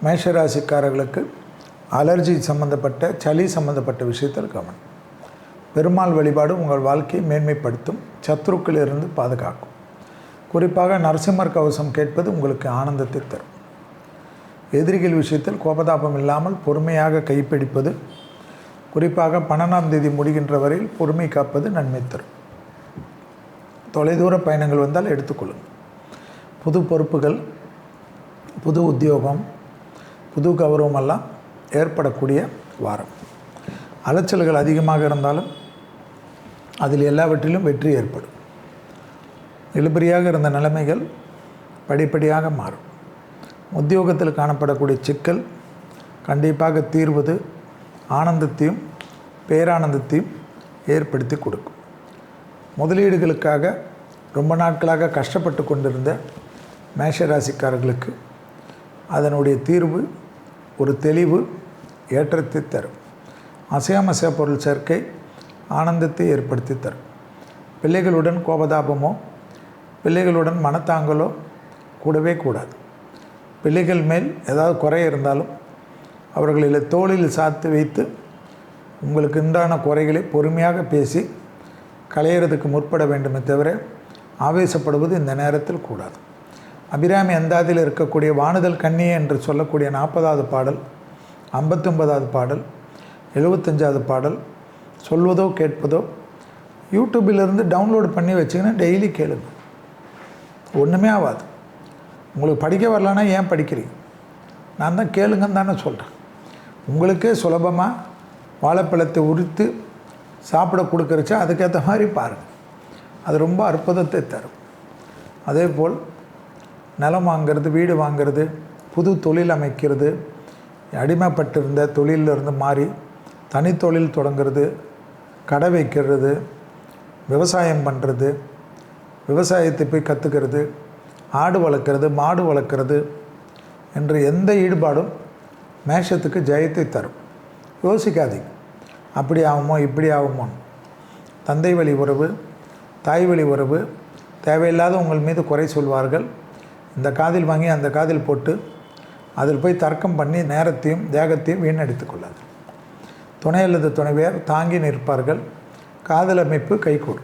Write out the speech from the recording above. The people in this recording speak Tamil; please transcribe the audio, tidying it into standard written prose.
மேஷராசிக்காரர்களுக்கு அலர்ஜி சம்பந்தப்பட்ட சளி சம்பந்தப்பட்ட விஷயத்தில் கவனம். பெருமாள் வழிபாடு உங்கள் வாழ்க்கையை மேன்மைப்படுத்தும், சத்துருக்களிலிருந்து பாதுகாக்கும். குறிப்பாக நரசிம்மர் கவசம் கேட்பது உங்களுக்கு ஆனந்தத்தை தரும். எதிரிகள் விஷயத்தில் கோபதாபம் இல்லாமல் பொறுமையாக கைப்பிடிப்பது, குறிப்பாக 12ஆம் தேதி முடிகின்ற வரையில் பொறுமை காப்பது நன்மை தரும். தொலைதூர பயணங்கள் வந்தால் எடுத்துக்கொள்ளுங்கள். புது பொறுப்புகள், புது உத்தியோகம், புது கௌரவமெல்லாம் ஏற்படக்கூடிய வாரம். அலைச்சல்கள் அதிகமாக இருந்தாலும் அதில் எல்லாவற்றிலும் வெற்றி ஏற்படும். இழுபறியாக இருந்த நிலைமைகள் படிப்படியாக மாறும். உத்தியோகத்தில் காணப்படக்கூடிய சிக்கல் கண்டிப்பாக தீர்வது ஆனந்தத்தையும் பேரானந்தத்தையும் ஏற்படுத்தி கொடுக்கும். முதலீடுகளுக்காக ரொம்ப நாட்களாக கஷ்டப்பட்டு கொண்டிருந்த மேஷராசிக்காரர்களுக்கு அதனுடைய தீர்வு ஒரு தெளிவு ஏற்றத்தை தரும். அசையாமசைய பொருள் சேர்க்கை ஆனந்தத்தை ஏற்படுத்தி தரும். பிள்ளைகளுடன் கோபதாபமோ பிள்ளைகளுடன் மனத்தாங்கலோ கூடவே கூடாது. பிள்ளைகள் மேல் ஏதாவது குறை இருந்தாலும் அவர்களை தோளில் சாத்து வைத்து உங்களுக்கு உண்டான குறைகளை பொறுமையாக பேசி களையிறதுக்கு முற்பட வேண்டுமே தவிர ஆவேசப்படுவது இந்த நேரத்தில் கூடாது. அபிராமி அந்தாதியில் இருக்கக்கூடிய வானுதல் கன்னியே என்று சொல்லக்கூடிய 40வது பாடல், 59வது பாடல், 75வது பாடல் சொல்வதோ கேட்பதோ யூடியூப்பிலிருந்து டவுன்லோட் பண்ணி வச்சிங்கன்னா டெய்லி கேளுங்க. ஒன்றுமே ஆகாது. உங்களுக்கு படிக்க வரலன்னா ஏன் படிக்கிறீங்க? நான் தான் கேளுங்கன்னு தானே சொல்கிறேன். உங்களுக்கே சுலபமாக வாழைப்பழத்தை உரித்து சாப்பிட கொடுக்குறச்சா அதுக்கேற்ற மாதிரி பாருங்கள். அது ரொம்ப அற்புதத்தை தரும். அதே போல் நிலம் வாங்கிறது, வீடு வாங்கிறது, புது தொழில் அமைக்கிறது, அடிமைப்பட்டிருந்த தொழிலிருந்து மாறி தனித்தொழில் தொடங்கிறது, கடை வைக்கிறது, விவசாயம் பண்ணுறது, விவசாயத்தை போய் கற்றுக்கிறது, ஆடு வளர்க்குறது, மாடு வளர்க்குறது என்ற எந்த ஈடுபாடும் மேஷத்துக்கு ஜெயத்தை தரும். யோசிக்காதீங்க அப்படி ஆகுமோ இப்படி ஆகுமோ. தந்தை வழி உறவு, தாய் வழி உறவு தேவையில்லாத உங்கள் மீது குறை சொல்வார்கள். இந்த காதில் வாங்கி அந்த காதில் போட்டு அதில் போய் தர்க்கம் பண்ணி நேரத்தையும் தேகத்தையும் வீணடித்து கொள்ளாது. துணை அல்லது துணைவியார் தாங்கி நிற்பார்கள். காதல் அமைப்பு கைகூடும்.